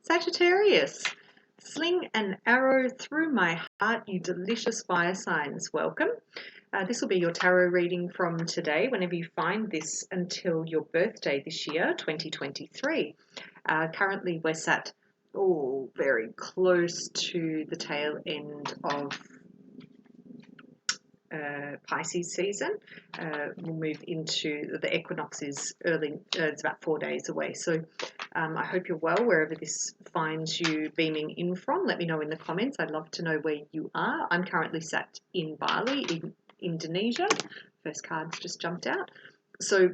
Sagittarius, sling an arrow through my heart, you delicious fire signs. Welcome. This will be your tarot reading from today, whenever you find this, until your birthday this year, 2023. Currently, we're sat very close to the tail end of Pisces season. We'll move into the equinox is early, it's about 4 days away. So I hope you're well wherever this finds you beaming in from. Let me know in the comments. I'd love to know where you are. I'm currently sat in Bali, in Indonesia. First card's just jumped out. So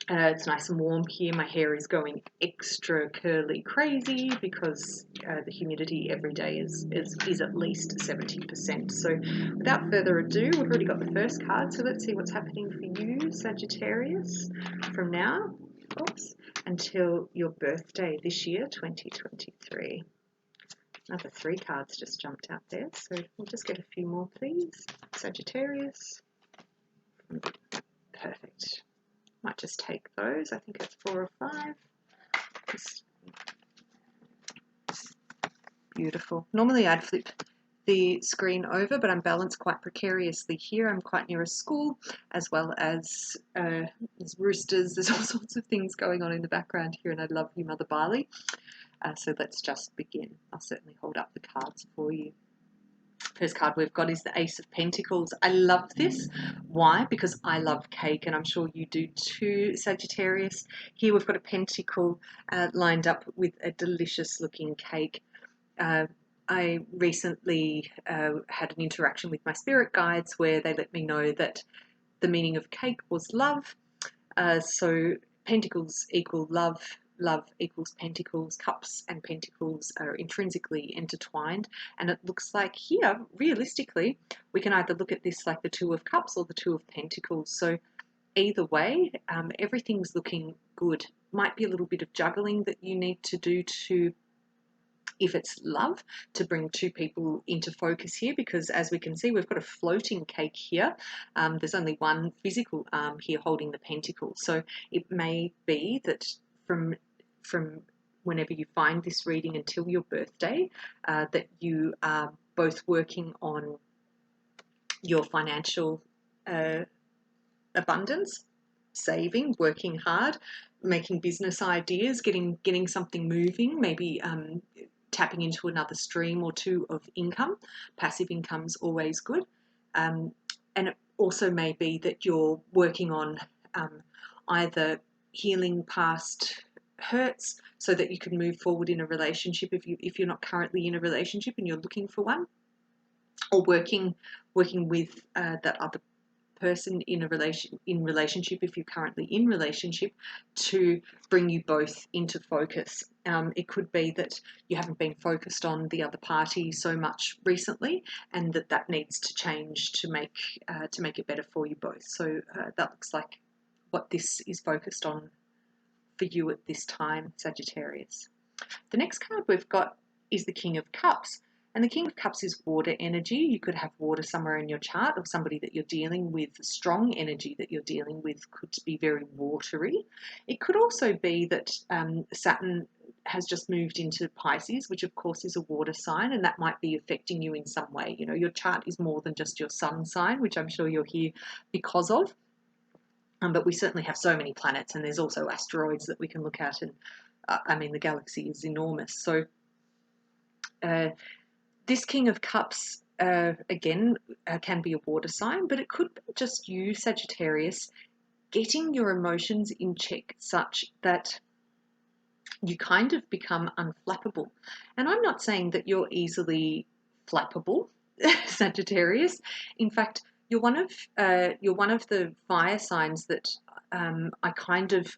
it's nice and warm here. My hair is going extra curly crazy because the humidity every day is at least 70%. So without further ado, we've already got the first card. So let's see what's happening for you, Sagittarius, from now, until your birthday this year, 2023. Another 3 cards just jumped out there. So we'll just get a few more, please. Sagittarius. Perfect. Might just take those. I think it's 4 or 5. Just beautiful. Normally I'd flip the screen over, but I'm balanced quite precariously here. I'm quite near a school, as well as there's roosters. There's all sorts of things going on in the background here, and I love you, Mother Bali. So let's just begin. I'll certainly hold up the cards for you. First card we've got is the Ace of Pentacles. I love this. Why? Because I love cake, and I'm sure you do too, Sagittarius. Here we've got a pentacle lined up with a delicious looking cake. I recently had an interaction with my spirit guides where they let me know that the meaning of cake was love. So pentacles equal love. Love equals pentacles. Cups and pentacles are intrinsically intertwined, and it looks like here, realistically, we can either look at this like the 2 of cups or the 2 of pentacles. So either way, everything's looking good. Might be a little bit of juggling that you need to do to, if it's love, to bring 2 people into focus here, because as we can see, we've got a floating cake here. There's only one physical arm here holding the pentacle. So it may be that from whenever you find this reading until your birthday, that you are both working on your financial abundance, saving, working hard, making business ideas, getting something moving, maybe tapping into another stream or 2 of income. Passive income's always good. And it also may be that you're working on either healing past hurts so that you can move forward in a relationship if you're not currently in a relationship and you're looking for one, or working with that other person in relationship if you're currently in relationship, to bring you both into focus. It could be that you haven't been focused on the other party so much recently, and that needs to change to make it better for you both. So that looks like what this is focused on for you at this time, Sagittarius. The next card we've got is the King of Cups. And the King of Cups is water energy. You could have water somewhere in your chart, or somebody that you're dealing with, strong energy that you're dealing with could be very watery. It could also be that Saturn has just moved into Pisces, which of course is a water sign, and that might be affecting you in some way. You know, your chart is more than just your sun sign, which I'm sure you're here because of. But we certainly have so many planets, and there's also asteroids that we can look at, and I mean, the galaxy is enormous. So this King of Cups, again, can be a water sign, but it could be just you, Sagittarius, getting your emotions in check such that you kind of become unflappable. And I'm not saying that you're easily flappable, Sagittarius. In fact, you're one of the fire signs that I kind of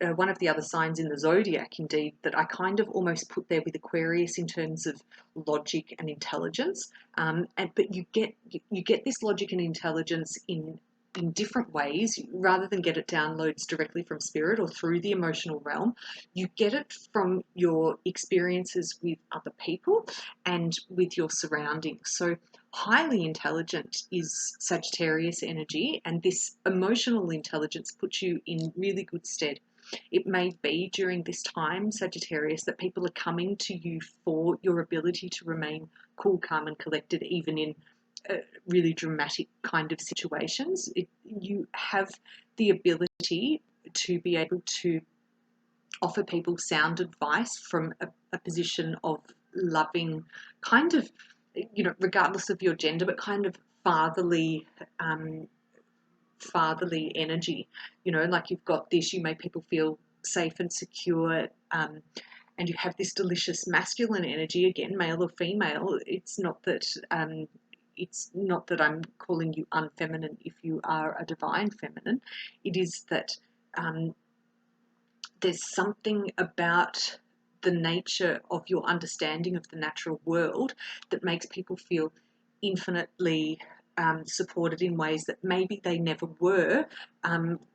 one of the other signs in the zodiac, indeed, that I kind of almost put there with Aquarius in terms of logic and intelligence. But you get this logic and intelligence in different ways. Rather than get it downloads directly from spirit or through the emotional realm, you get it from your experiences with other people and with your surroundings. So highly intelligent is Sagittarius energy, and this emotional intelligence puts you in really good stead. It may be during this time, Sagittarius, that people are coming to you for your ability to remain cool, calm, and collected, even in really dramatic kind of situations. You have the ability to be able to offer people sound advice from a position of loving, kind of, regardless of your gender, but kind of fatherly, fatherly energy. Like you've got this, you make people feel safe and secure. And you have this delicious masculine energy, again, male or female. It's not that I'm calling you unfeminine if you are a divine feminine. It is that there's something about the nature of your understanding of the natural world that makes people feel infinitely supported in ways that maybe they never were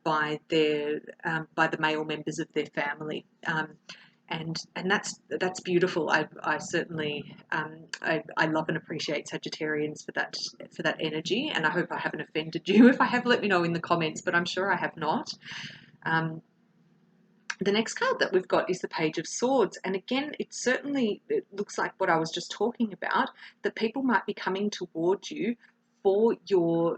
by the male members of their family. And that's beautiful. I certainly I love and appreciate Sagittarians for that energy, and I hope I haven't offended you. If I have, let me know in the comments, but I'm sure I have not. The next card that we've got is the Page of Swords, and again, it looks like what I was just talking about, that people might be coming towards you for your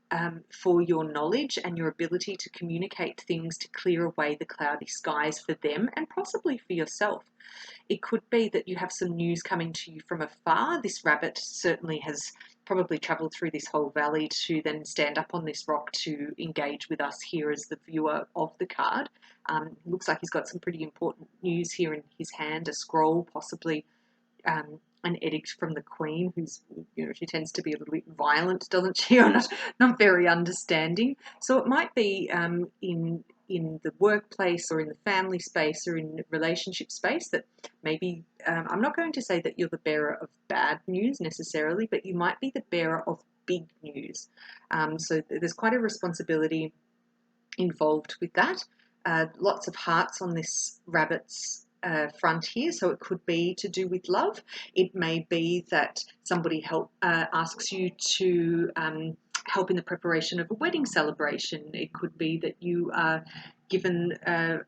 knowledge and your ability to communicate things to clear away the cloudy skies for them and possibly for yourself. It could be that you have some news coming to you from afar. This rabbit certainly has probably travelled through this whole valley to then stand up on this rock to engage with us here as the viewer of the card. Looks like he's got some pretty important news here in his hand, a scroll, possibly an edict from the Queen, who's, she tends to be a little bit violent, doesn't she, or not very understanding. So it might be in the workplace or in the family space or in the relationship space that maybe, I'm not going to say that you're the bearer of bad news necessarily, but you might be the bearer of big news. So there's quite a responsibility involved with that. Lots of hearts on this rabbit's front here, so it could be to do with love. It may be that somebody asks you to help in the preparation of a wedding celebration. It could be that you are given an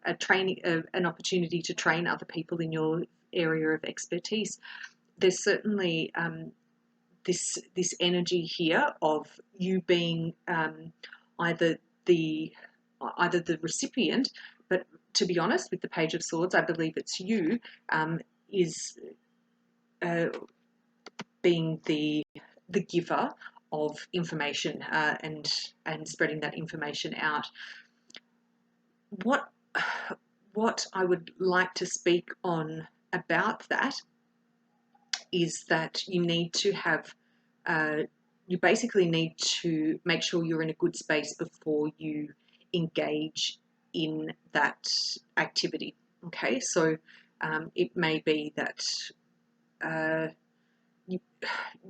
opportunity to train other people in your area of expertise. There's certainly this energy here of you being either the recipient, but to be honest, with the Page of Swords, I believe it's you, is being the giver of information and spreading that information out. What I would like to speak on about that is that you need to have you basically need to make sure you're in a good space before you engage in that activity. Okay, so it may be that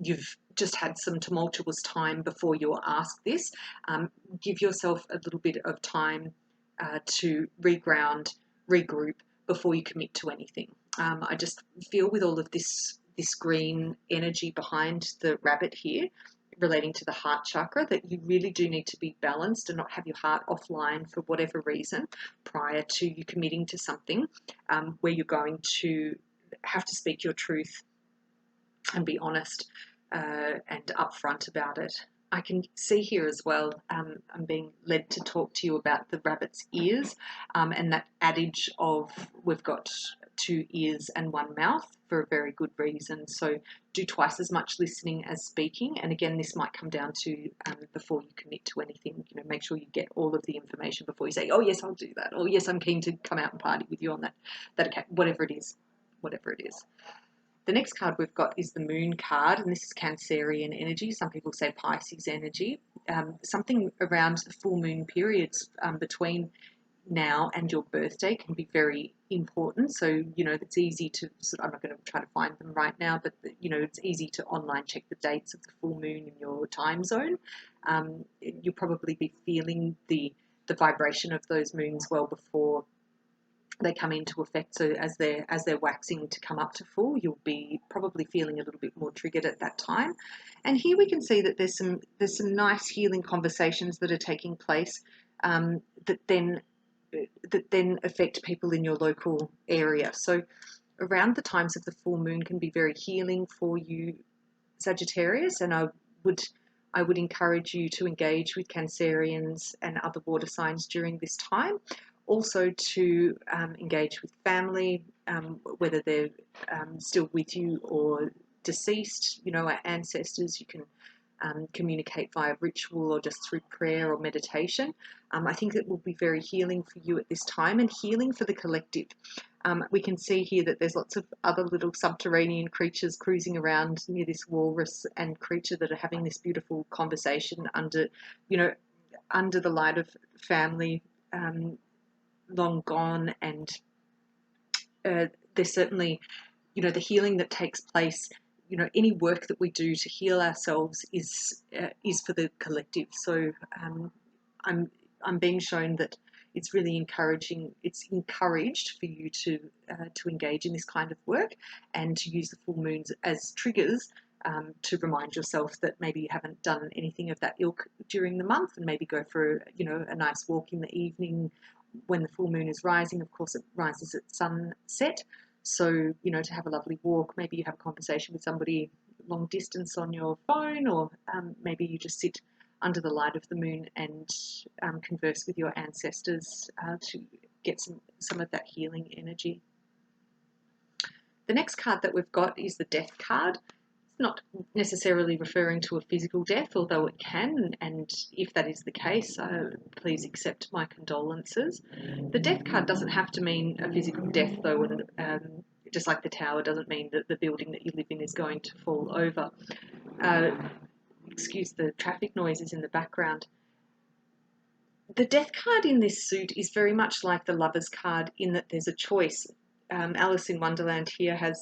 you've just had some tumultuous time before you're asked this. Give yourself a little bit of time to reground, regroup before you commit to anything. I just feel with all of this green energy behind the rabbit here, relating to the heart chakra, that you really do need to be balanced and not have your heart offline for whatever reason prior to you committing to something where you're going to have to speak your truth and be honest and upfront about it. I can see here as well, I'm being led to talk to you about the rabbit's ears and that adage of we've got 2 ears and 1 mouth for a very good reason. So do twice as much listening as speaking. And again, this might come down to before you commit to anything, make sure you get all of the information before you say, oh yes, I'll do that. Or yes, I'm keen to come out and party with you on that whatever it is. The next card we've got is the Moon card, and this is Cancerian energy. Some people say Pisces energy. Something around the full moon periods between now and your birthday can be very important. So, it's easy to, I'm not going to try to find them right now, but, it's easy to online check the dates of the full moon in your time zone. You'll probably be feeling the vibration of those moons well before they come into effect. So as they're waxing to come up to full, you'll be probably feeling a little bit more triggered at that time. And here we can see that there's some nice healing conversations that are taking place that then that then affect people in your local area. So around the times of the full moon can be very healing for you, Sagittarius, and I would encourage you to engage with Cancerians and other water signs during this time. Also to engage with family, whether they're still with you or deceased, our ancestors. You can communicate via ritual or just through prayer or meditation. I think it will be very healing for you at this time, and healing for the collective. We can see here that there's lots of other little subterranean creatures cruising around near this walrus and creature that are having this beautiful conversation under the light of family long gone. And there's certainly, the healing that takes place. Any work that we do to heal ourselves is for the collective. So I'm being shown that it's really encouraging. It's encouraged for you to engage in this kind of work and to use the full moons as triggers to remind yourself that maybe you haven't done anything of that ilk during the month, and maybe go for a nice walk in the evening when the full moon is rising. Of course, it rises at sunset. So, to have a lovely walk, maybe you have a conversation with somebody long distance on your phone, or maybe you just sit under the light of the moon and converse with your ancestors to get some of that healing energy. The next card that we've got is the Death card. It's not necessarily referring to a physical death, although it can, and if that is the case, please accept my condolences. The Death card doesn't have to mean a physical death, though, and just like the Tower doesn't mean that the building that you live in is going to fall over. Excuse the traffic noises in the background. The Death card in this suit is very much like the Lovers card in that there's a choice. Alice in Wonderland here has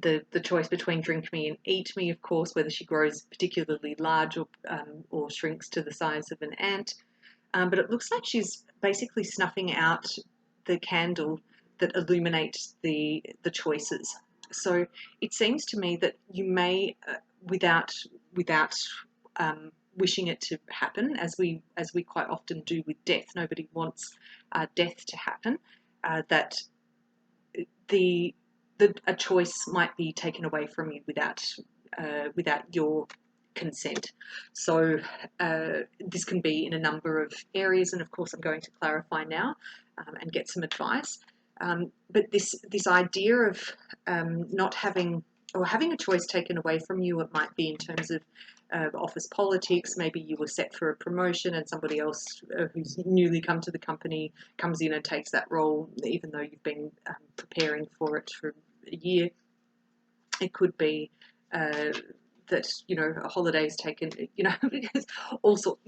the choice between drink me and eat me, of course, whether she grows particularly large or shrinks to the size of an ant. But it looks like she's basically snuffing out the candle that illuminates the choices. So it seems to me that you may, without wishing it to happen, as we quite often do with death, nobody wants death to happen, that a choice might be taken away from you without your consent. So this can be in a number of areas, and of course I'm going to clarify now and get some advice. But this idea of not having or having a choice taken away from you, it might be in terms of office politics. Maybe you were set for a promotion and somebody else who's newly come to the company comes in and takes that role, even though you've been preparing for it for a year. It could be that a holiday's taken, because also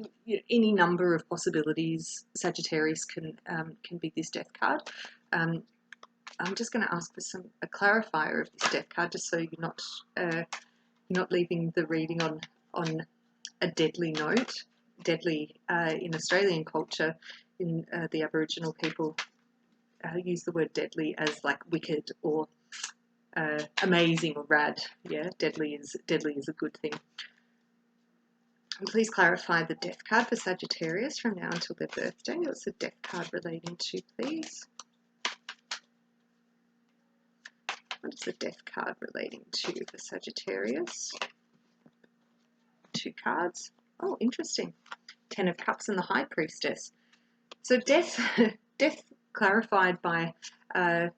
any number of possibilities. Sagittarius can be this Death card. I'm just going to ask for a clarifier of this Death card, just so you're not leaving the reading on a deadly note. Deadly in Australian culture, in the Aboriginal people use the word deadly as like wicked or amazing or rad. Yeah, deadly is a good thing. And please clarify the Death card for Sagittarius from now until their birthday. What's the Death card relating to, please? What is the Death card relating to for Sagittarius? 2 cards. Oh, interesting. 10 of Cups and the High Priestess. So death clarified by a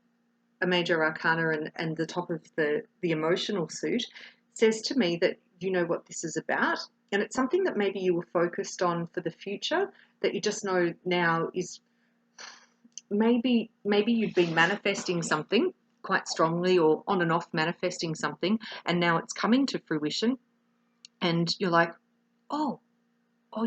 major arcana and the top of the emotional suit says to me that you know what this is about, and it's something that maybe you were focused on for the future that you just know now is maybe you've been manifesting something quite strongly, or on and off manifesting something, and now it's coming to fruition, and you're like, oh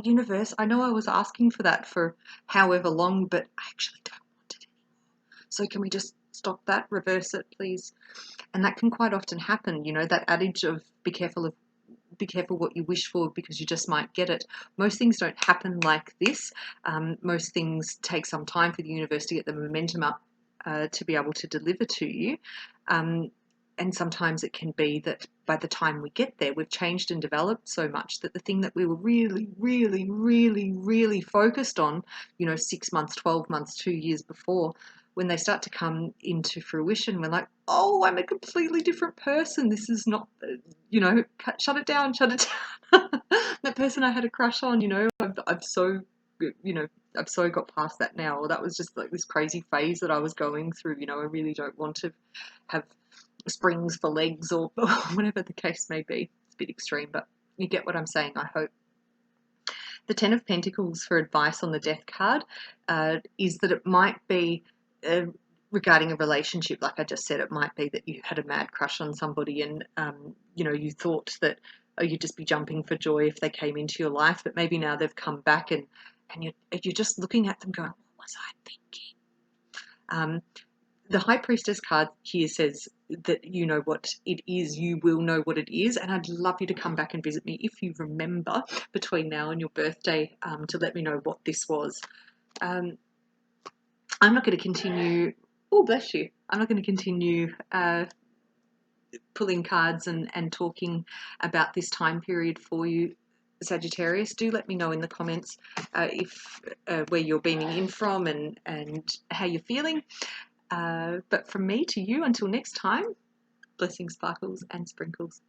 universe, I know I was asking for that for however long, but I actually don't want it anymore. So can we just stop that, reverse it, please? And that can quite often happen. That adage of be careful what you wish for, because you just might get it. Most things don't happen like this. Most things take some time for the universe to get the momentum up to be able to deliver to you. and sometimes it can be that by the time we get there, we've changed and developed so much that the thing that we were really, really, really, really focused on, 6 months, 12 months, 2 years before, when they start to come into fruition, we're like, oh, I'm a completely different person. This is not, shut it down, shut it down. That person I had a crush on, I've so, I've so got past that now. Or that was just like this crazy phase that I was going through. I really don't want to have springs for legs or whatever the case may be. It's a bit extreme, but you get what I'm saying, I hope. The Ten of Pentacles for advice on the Death card is that it might be regarding a relationship, like I just said, it might be that you had a mad crush on somebody and, you thought that you'd just be jumping for joy if they came into your life, but maybe now they've come back and you're just looking at them going, what was I thinking? The High Priestess card here says that you know what it is, you will know what it is, and I'd love you to come back and visit me if you remember between now and your birthday to let me know what this was. I'm not going to continue, oh bless you, I'm not going to continue pulling cards and talking about this time period for you, Sagittarius. Do let me know in the comments if where you're beaming in from and how you're feeling. But from me to you, until next time, blessings, sparkles, and sprinkles.